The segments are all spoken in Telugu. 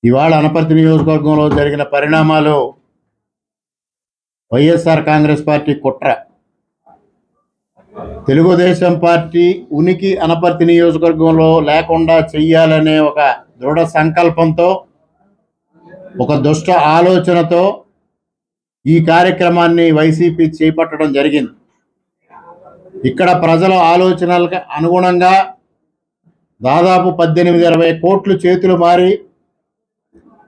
ఇవాళ అనపర్తి నియోజకవర్గంలో జరిగిన పరిణామాలు వైఎస్ఆర్ కాంగ్రెస్ పార్టీ కుట్ర. తెలుగుదేశం పార్టీ ఉనికి అనపర్తి నియోజకవర్గంలో లేకుండా చెయ్యాలనే ఒక దృఢ సంకల్పంతో, ఒక దుష్ట ఆలోచనతో ఈ కార్యక్రమాన్ని వైసీపీ చేపట్టడం జరిగింది. ఇక్కడ ప్రజల ఆలోచనలకు అనుగుణంగా దాదాపు 18-20 కోట్లు చేతులు మారి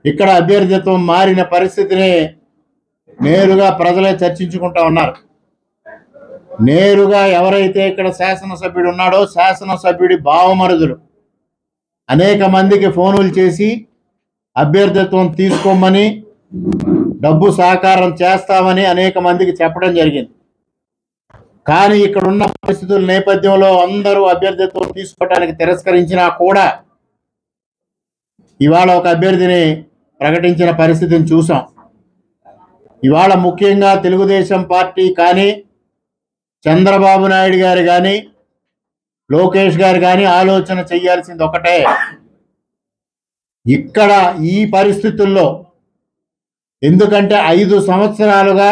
ఇక్కడ అభ్యర్థిత్వం మారిన పరిస్థితిని నేరుగా ప్రజలే చర్చించుకుంటా ఉన్నారు. నేరుగా ఎవరైతే ఇక్కడ శాసనసభ్యుడు ఉన్నాడో శాసనసభ్యుడి భావమరుదులు అనేక మందికి ఫోనులు చేసి అభ్యర్థిత్వం తీసుకోమని, డబ్బు సహకారం చేస్తామని అనేక మందికి చెప్పడం జరిగింది. కానీ ఇక్కడ ఉన్న పరిస్థితుల నేపథ్యంలో అందరూ అభ్యర్థిత్వం తీసుకోవడానికి తిరస్కరించినా కూడా ఇవాళ ఒక అభ్యర్థిని ప్రకటించిన పరిస్థితిని చూసాం. ఇవాళ ముఖ్యంగా తెలుగుదేశం పార్టీ కానీ, చంద్రబాబు నాయుడు గారు కానీ, లోకేష్ గారు కానీ ఆలోచన చేయాల్సింది ఒకటే. ఇక్కడ ఈ పరిస్థితుల్లో, ఎందుకంటే 5 సంవత్సరాలుగా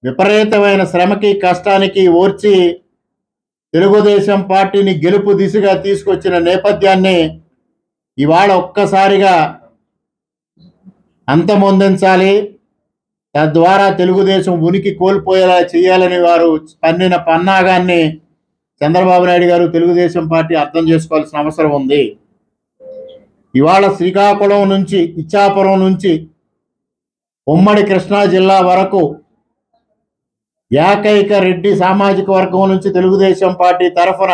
విపరీతమైన శ్రమకి కష్టానికి ఓర్చి తెలుగుదేశం పార్టీని గెలుపు దిశగా తీసుకొచ్చిన నేపథ్యాన్ని ఇవాళ ఒక్కసారిగా అంతమొందించాలి, తద్వారా తెలుగుదేశం ఉనికి కోల్పోయేలా చేయాలని వారు పన్నిన పన్నాగాన్ని చంద్రబాబు నాయుడు గారు, తెలుగుదేశం పార్టీ అర్థం చేసుకోవాల్సిన అవసరం ఉంది. ఇవాళ శ్రీకాకుళం నుంచి, ఇచ్చాపురం నుంచి ఉమ్మడి కృష్ణా జిల్లా వరకు ఏకైక రెడ్డి సామాజిక వర్గం నుంచి తెలుగుదేశం పార్టీ తరఫున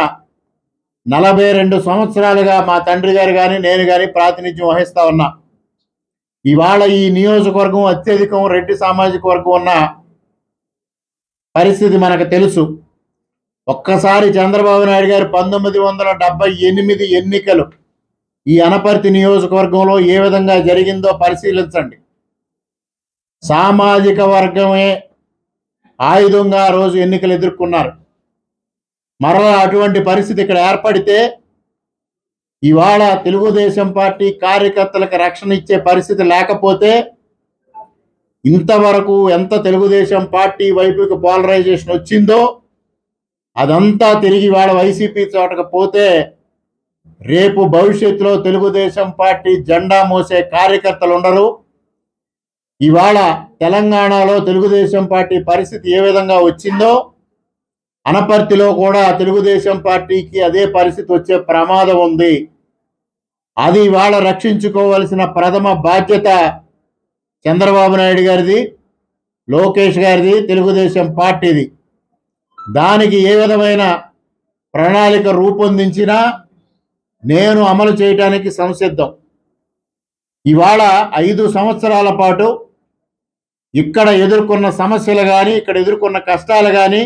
42 సంవత్సరాలుగా మా తండ్రి గారు కానీ నేను కానీ ప్రాతినిధ్యం వహిస్తా ఉన్నా. ఇవాళ ఈ నియోజకవర్గం అత్యధికం రెడ్డి సామాజిక వర్గం ఉన్న పరిస్థితి మనకు తెలుసు. ఒక్కసారి చంద్రబాబు నాయుడు గారు 1978 ఎన్నికలు ఈ అనపర్తి నియోజకవర్గంలో ఏ విధంగా జరిగిందో పరిశీలించండి. సామాజిక వర్గమే ఆయుధంగా ఆ రోజు ఎన్నికలు ఎదుర్కొన్నారు. మరలా అటువంటి పరిస్థితి ఇక్కడ ఏర్పడితే ఇవాళ తెలుగుదేశం పార్టీ కార్యకర్తలకు రక్షణ ఇచ్చే పరిస్థితి లేకపోతే, ఇంతవరకు ఎంత తెలుగుదేశం పార్టీ వైపుకి పోలరైజేషన్ వచ్చిందో అదంతా తిరిగి ఇవాళ వైసీపీ చోటకపోతే రేపు భవిష్యత్తులో తెలుగుదేశం పార్టీ జెండా మోసే కార్యకర్తలు ఉండరు. ఇవాళ తెలంగాణలో తెలుగుదేశం పార్టీ పరిస్థితి ఏ విధంగా వచ్చిందో అనపర్తిలో కూడా తెలుగుదేశం పార్టీకి అదే పరిస్థితి వచ్చే ప్రమాదం ఉంది. అది ఇవాళ రక్షించుకోవాల్సిన ప్రథమ బాధ్యత చంద్రబాబు నాయుడు గారిది, లోకేష్ గారిది, తెలుగుదేశం పార్టీది. దానికి ఏ విధమైన ప్రణాళిక రూపొందించినా నేను అమలు చేయడానికి సంసిద్ధం. ఇవాళ 5 సంవత్సరాల పాటు ఇక్కడ ఎదుర్కొన్న సమస్యలు కానీ, ఇక్కడ ఎదుర్కొన్న కష్టాలు కానీ,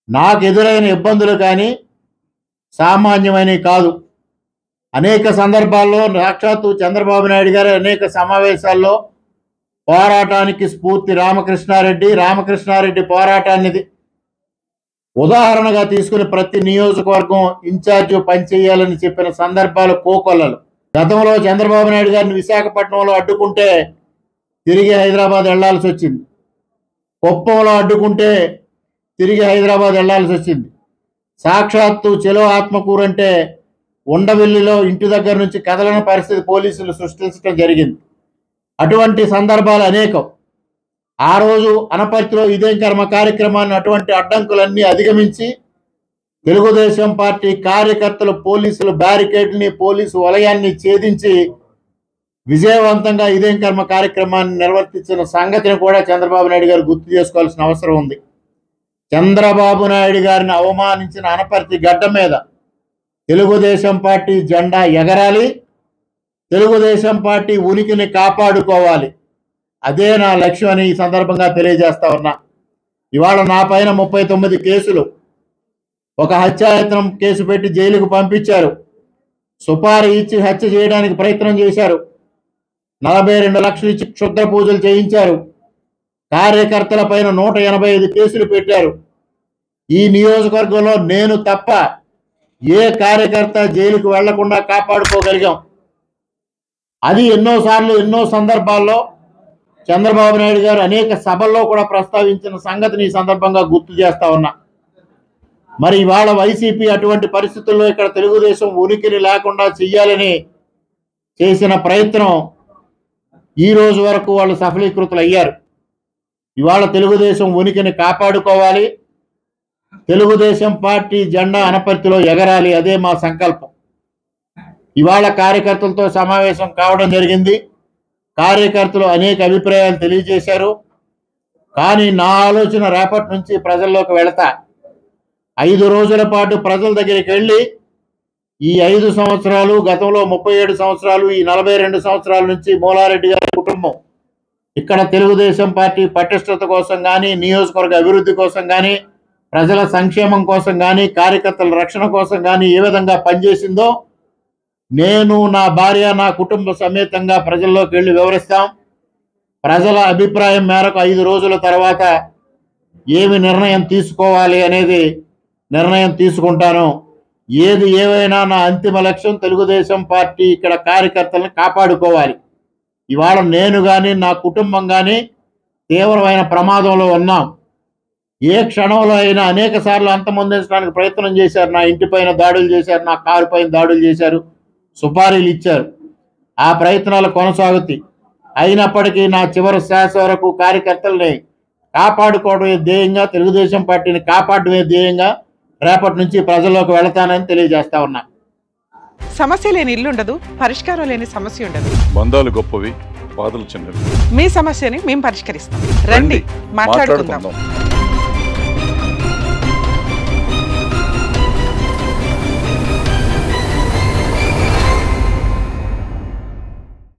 నాకు ఎదురైన ఇబ్బందులు కానీ సామాన్యమైనవి కాదు. అనేక సందర్భాల్లో సాక్షాత్తు చంద్రబాబు నాయుడు గారు అనేక సమావేశాల్లో పోరాటానికి స్ఫూర్తి రామకృష్ణారెడ్డి పోరాటాన్ని ఉదాహరణగా తీసుకుని ప్రతి నియోజకవర్గం ఇన్ఛార్జ్ పనిచేయాలని చెప్పిన సందర్భాలు కోకొల్లలు. గతంలో చంద్రబాబు నాయుడు గారిని విశాఖపట్నంలో అడ్డుకుంటే తిరిగి హైదరాబాద్ వెళ్లాల్సి వచ్చింది. కుప్పంలో అడ్డుకుంటే తిరిగి హైదరాబాద్ వెళ్లాల్సి వచ్చింది. సాక్షాత్తు చెలో ఆత్మకూరు అంటే ఉండవెల్లిలో ఇంటి దగ్గర నుంచి కదలని పరిస్థితి పోలీసులు సృష్టించడం జరిగింది. అటువంటి సందర్భాలు అనేకం. ఆ రోజు అనపర్తిలో ఇదేం కర్మ కార్యక్రమాన్ని అటువంటి అడ్డంకులన్నీ అధిగమించి తెలుగుదేశం పార్టీ కార్యకర్తలు పోలీసుల బ్యారికేడ్ని, పోలీసు వలయాన్ని ఛేదించి విజయవంతంగా ఇదేం కర్మ కార్యక్రమాన్ని నిర్వర్తించిన సంగతిని కూడా చంద్రబాబు నాయుడు గారు గుర్తు చేసుకోవాల్సిన అవసరం ఉంది. చంద్రబాబు నాయుడు గారిని అవమానించిన అనపర్తి గడ్డ మీద తెలుగుదేశం పార్టీ జెండా ఎగరాలి, తెలుగుదేశం పార్టీ ఉనికిని కాపాడుకోవాలి. అదే నా లక్ష్యం అని ఈ సందర్భంగా తెలియజేస్తా ఉన్నా. ఇవాళ నా పైన 39 కేసులు, ఒక హత్యాయత్నం కేసు పెట్టి జైలుకు పంపించారు. సుపారీ ఇచ్చి హత్య చేయడానికి ప్రయత్నం చేశారు. 42 లక్షలు ఇచ్చి క్షుద్ర పూజలు చేయించారు. కార్యకర్తల పైన 185 కేసులు పెట్టారు. ఈ నియోజకవర్గంలో నేను తప్ప ఏ కార్యకర్త జైలుకు వెళ్లకుండా కాపాడుకోగలిగాం. అది ఎన్నోసార్లు ఎన్నో సందర్భాల్లో చంద్రబాబు నాయుడు గారు అనేక సభల్లో కూడా ప్రస్తావించిన సంగతిని ఈ సందర్భంగా గుర్తు చేస్తా ఉన్నా. మరి ఇవాళ వైసీపీ అటువంటి పరిస్థితుల్లో ఇక్కడ తెలుగుదేశం ఉనికిని లేకుండా చెయ్యాలని చేసిన ప్రయత్నం ఈ రోజు వరకు వాళ్ళు సఫలీకృతులు అయ్యారు. ఇవాళ తెలుగుదేశం ఉనికిని కాపాడుకోవాలి, తెలుగుదేశం పార్టీ జెండా అనపర్తిలో ఎగరాలి, అదే మా సంకల్పం. ఇవాళ కార్యకర్తలతో సమావేశం కావడం జరిగింది. కార్యకర్తలు అనేక అభిప్రాయాలు తెలియజేశారు. కానీ నా ఆలోచన రేపటి నుంచి ప్రజల్లోకి వెళతా. 5 రోజుల పాటు ప్రజల దగ్గరికి వెళ్ళి ఈ 5 సంవత్సరాలు, గతంలో 37 సంవత్సరాలు, ఈ 42 సంవత్సరాల నుంచి మూలారెడ్డి గారి కుటుంబం ఇక్కడ తెలుగుదేశం పార్టీ పటిష్టత కోసం కానీ, నియోజకవర్గ అభివృద్ధి కోసం కానీ, ప్రజల సంక్షేమం కోసం కానీ, కార్యకర్తల రక్షణ కోసం కానీ ఏ విధంగా పనిచేసిందో నేను, నా భార్య, నా కుటుంబ సమేతంగా ప్రజల్లోకి వెళ్ళి వివరిస్తాం. ప్రజల అభిప్రాయం మేరకు 5 రోజుల తర్వాత ఏమి నిర్ణయం తీసుకోవాలి అనేది నిర్ణయం తీసుకుంటాను. ఏది ఏవైనా నా అంతిమ లక్ష్యం తెలుగుదేశం పార్టీ ఇక్కడ కార్యకర్తలను కాపాడుకోవాలి. ఇవాళ నేను కానీ, నా కుటుంబం కానీ తీవ్రమైన ప్రమాదంలో ఉన్నాం. ఏ క్షణంలో అయినా అనేక సార్లు అంతమొందించడానికి ప్రయత్నం చేశారు. నా ఇంటిపైన దాడులు చేశారు, నా కారు పైన దాడులు చేశారు, సుపారీలు ఇచ్చారు. ఆ ప్రయత్నాలు కొనసాగుతాయి. అయినప్పటికీ నా చివరి శ్వాస వరకు కార్యకర్తల్ని కాపాడుకోవడమే ధ్యేయంగా, తెలుగుదేశం పార్టీని కాపాడమే ధ్యేయంగా రేపటి నుంచి ప్రజల్లోకి వెళతానని తెలియజేస్తా ఉన్నా. సమస్య లేని ఇల్లు ఉండదు, పరిష్కారం లేని సమస్య ఉండదు. బంధాలు గొప్పవి, బాధలు చిన్నవి. మీ సమస్యని మేము పరిష్కరిస్తాం. రండి, మాట్లాడుకుందాం.